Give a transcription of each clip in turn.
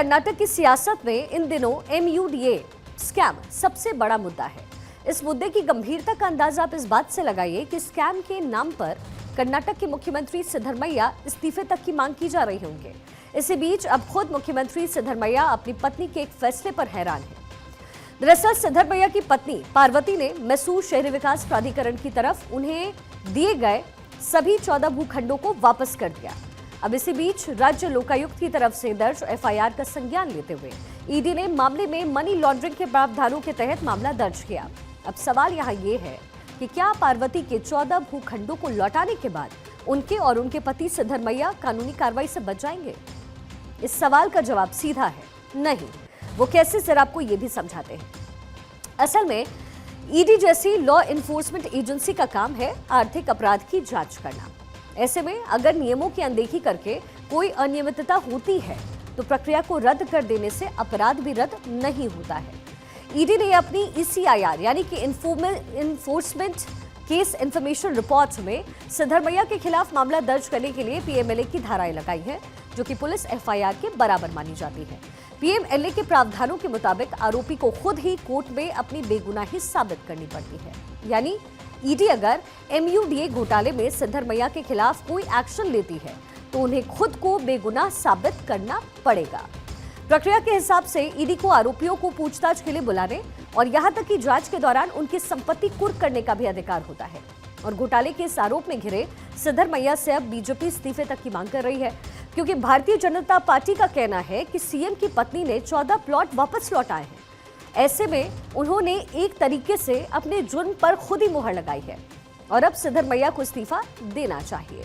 कर्नाटक की सियासत में इन दिनों MUDA स्कैम सबसे बड़ा मुद्दा है। इस मुद्दे की गंभीरता का अंदाजा आप इस बात से लगाइए कि स्कैम के नाम पर कर्नाटक के मुख्यमंत्री सिद्धरमैया इस्तीफे तक की मांग की जा रही होंगे। इसी बीच अब खुद मुख्यमंत्री सिद्धरमैया अपनी पत्नी के एक फैसले पर हैरान हैं। दरअसल सिद्धरमैया की पत्नी पार्वती ने मैसूर शहरी विकास प्राधिकरण की तरफ उन्हें दिए गए सभी 14 भूखंडों को वापस कर दिया। अब इसी बीच राज्य लोकायुक्त की तरफ से दर्ज FIR का संज्ञान लेते हुए ED ने मामले में मनी लॉन्ड्रिंग के प्रावधानों के तहत मामला दर्ज किया। अब सवाल यहाँ ये है कि क्या पार्वती के 14 भूखंडों को लौटाने के बाद उनके और उनके पति सिद्धरमैया कानूनी कार्रवाई से बच जाएंगे? इस सवाल का जवाब सीधा है नहीं। वो कैसे, जरा आपको ये भी समझाते हैं। असल में ED जैसी लॉ इन्फोर्समेंट एजेंसी का काम है आर्थिक अपराध की जांच करना। ऐसे में अगर नियमों की अनदेखी करके कोई अनियमितता होती है तो प्रक्रिया को रद्द कर देने से अपराध भी रद्द नहीं होता है। ED ने अपनी ECIR यानी कि इन्फोर्समेंट केस इंफॉर्मेशन रिपोर्ट में सिद्धरमैया के खिलाफ मामला दर्ज करने के लिए PMLA की धाराएं लगाई है, जो कि पुलिस FIR के बराबर मानी जाती है। PMLA के प्रावधानों के मुताबिक आरोपी को खुद ही कोर्ट में अपनी बेगुनाही साबित करनी पड़ती है। यानी ED अगर MUDA घोटाले में सिद्धरमैया के खिलाफ कोई एक्शन लेती है तो उन्हें खुद को बेगुनाह साबित करना पड़ेगा। प्रक्रिया के हिसाब से ED को आरोपियों को पूछताछ के लिए बुलाने और यहां तक कि जांच के दौरान उनकी संपत्ति कुर्क करने का भी अधिकार होता है। और घोटाले के इस आरोप में घिरे सिद्धरमैया से अब BJP इस्तीफे तक की मांग कर रही है, क्योंकि भारतीय जनता पार्टी का कहना है कि CM की पत्नी ने 14 प्लॉट वापस लौटाए हैं। ऐसे में उन्होंने एक तरीके से अपने जुर्म पर खुद ही मुहर लगाई है और अब सिद्धरमैया को इस्तीफा देना चाहिए।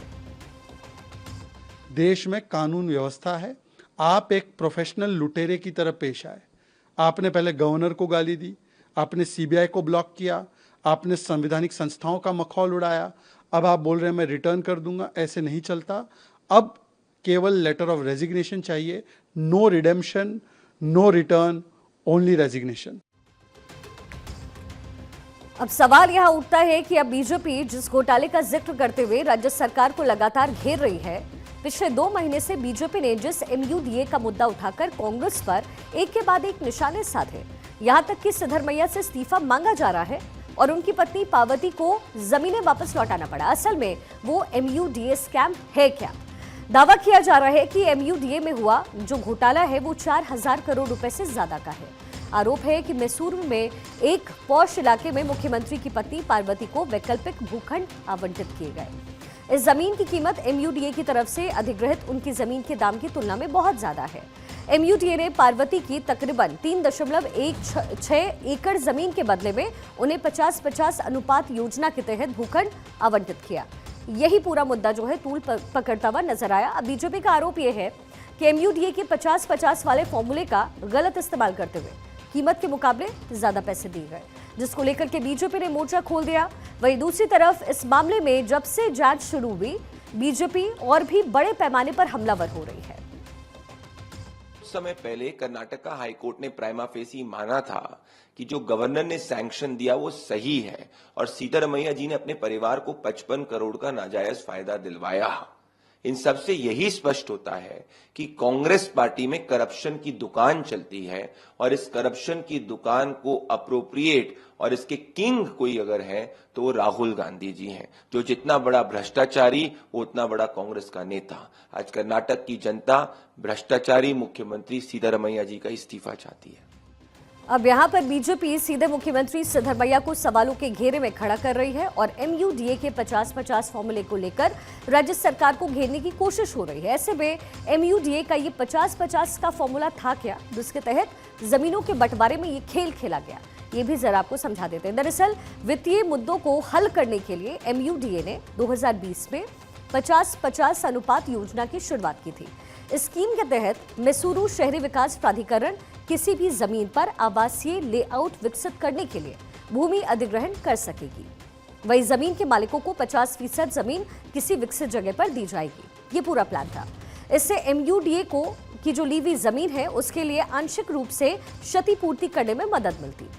देश में कानून व्यवस्था है। आप एक प्रोफेशनल लुटेरे की तरह पेश आए। आपने पहले गवर्नर को गाली दी, आपने CBI को ब्लॉक किया, आपने संवैधानिक संस्थाओं का मखौल उड़ाया। अब आप बोल रहे हैं मैं रिटर्न कर दूंगा। ऐसे नहीं चलता। अब केवल लेटर ऑफ रेजिग्नेशन चाहिए। No redemption, no return, only resignation. अब सवाल यहां उठता है कि अब BJP जिस घोटाले का जिक्र करते हुए राज्य सरकार को लगातार घेर रही है, पिछले 2 महीने से BJP ने जिस MUDA का मुद्दा उठाकर कांग्रेस पर एक के बाद एक निशाने साधे, यहां तक कि सिद्धरमैया से इस्तीफा मांगा जा रहा है और उनकी पत्नी पार्वती को जमीनें वापस लौटाना पड़ा। असल में वो MUDA स्कैम है क्या? दावा किया जा रहा है कि MUDA में हुआ जो घोटाला है वो 4000 करोड़ रुपए से ज्यादा का है। आरोप है कि मैसूर में एक पॉश इलाके में मुख्यमंत्री की पत्नी पार्वती को वैकल्पिक भूखंड आवंटित किए गए। इस जमीन की कीमत MUDA की तरफ से अधिग्रहित उनकी जमीन के दाम की तुलना में बहुत ज्यादा है। MUDA ने पार्वती की तकरीबन 3.16 एकड़ जमीन के बदले में उन्हें 50-50 अनुपात योजना के तहत भूखंड आवंटित किया। यही पूरा मुद्दा जो है तूल पकड़ता हुआ नजर आया। अब BJP का आरोप यह है कि MUDA के 50-50 वाले फॉर्मूले का गलत इस्तेमाल करते हुए कीमत के मुकाबले ज्यादा पैसे दिए गए, जिसको लेकर के BJP ने मोर्चा खोल दिया। वहीं दूसरी तरफ इस मामले में जब से जांच शुरू हुई, BJP और भी बड़े पैमाने पर हमलावर हो रही है। समय पहले कर्नाटक का हाईकोर्ट ने प्राइमा फेसी माना था कि जो गवर्नर ने सैंक्शन दिया वो सही है और सिद्धरमैया जी ने अपने परिवार को 55 करोड़ का नाजायज फायदा दिलवाया। इन सब से यही स्पष्ट होता है कि कांग्रेस पार्टी में करप्शन की दुकान चलती है और इस करप्शन की दुकान को अप्रोप्रिएट और इसके किंग कोई अगर है तो वो राहुल गांधी जी हैं, जो जितना बड़ा भ्रष्टाचारी वो उतना बड़ा कांग्रेस का नेता। आज कर्नाटक की जनता भ्रष्टाचारी मुख्यमंत्री सिद्धरमैया जी का इस्तीफा चाहती है। अब यहां पर BJP सीधे मुख्यमंत्री सिद्धरमैया को सवालों के घेरे में खड़ा कर रही है और MUDA के 50-50 फॉर्मूले को लेकर राज्य सरकार को घेरने की कोशिश हो रही है। ऐसे में MUDA का ये 50-50 का फॉर्मूला था क्या, जिसके तहत जमीनों के बंटवारे में ये खेल खेला गया? ये भी जरा आपको समझा देते हैं। दरअसल वित्तीय मुद्दों को हल करने के लिए MUDA ने 2020 में 50-50 अनुपात योजना की शुरुआत की थी। इस स्कीम के तहत मैसूरू शहरी विकास प्राधिकरण किसी भी जमीन पर आवासीय लेआउट विकसित करने के लिए भूमि अधिग्रहण कर सकेगी। वही जमीन के मालिकों को 50% जमीन किसी विकसित जगह पर दी जाएगी। ये पूरा प्लान था। इससे MUDA को की जो ली हुई जमीन है उसके लिए आंशिक रूप से क्षतिपूर्ति करने में मदद मिलती।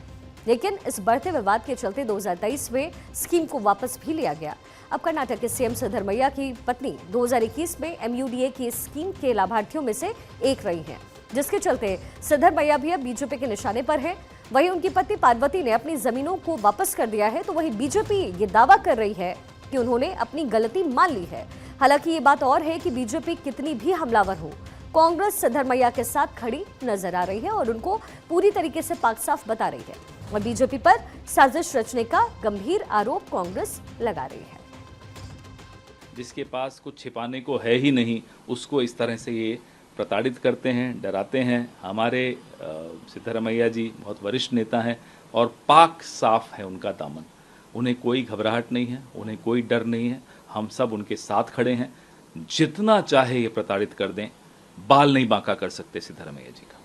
लेकिन इस बढ़ते विवाद के चलते 2023 में स्कीम को वापस भी लिया गया। अब कर्नाटक के सीएम सिद्धरमैया की पत्नी 2021 में MUDA की स्कीम के लाभार्थियों में से एक रही हैं। जिसके चलते सिद्धरमैया भी अब बीजेपी के निशाने पर है। वहीं उनकी पत्नी पार्वती ने अपनी जमीनों को वापस कर दिया है, तो वहीं बीजेपी ये दावा कर रही है कि उन्होंने अपनी गलती मान ली है। हालांकि ये बात और है कि बीजेपी कितनी भी हमलावर हो, कांग्रेस सिद्धरमैया के साथ खड़ी नजर आ रही है और उनको पूरी तरीके से पाक साफ बता रही है और बीजेपी पर साजिश रचने का गंभीर आरोप कांग्रेस लगा रही है। जिसके पास कुछ छिपाने को है ही नहीं, उसको इस तरह से ये प्रताड़ित करते हैं, डराते हैं। हमारे सिद्धरमैया जी बहुत वरिष्ठ नेता हैं और पाक साफ है उनका दामन। उन्हें कोई घबराहट नहीं है, उन्हें कोई डर नहीं है। हम सब उनके साथ खड़े हैं। जितना चाहे ये प्रताड़ित कर दें, बाल नहीं बांका कर सकते सिद्धरमैया जी का।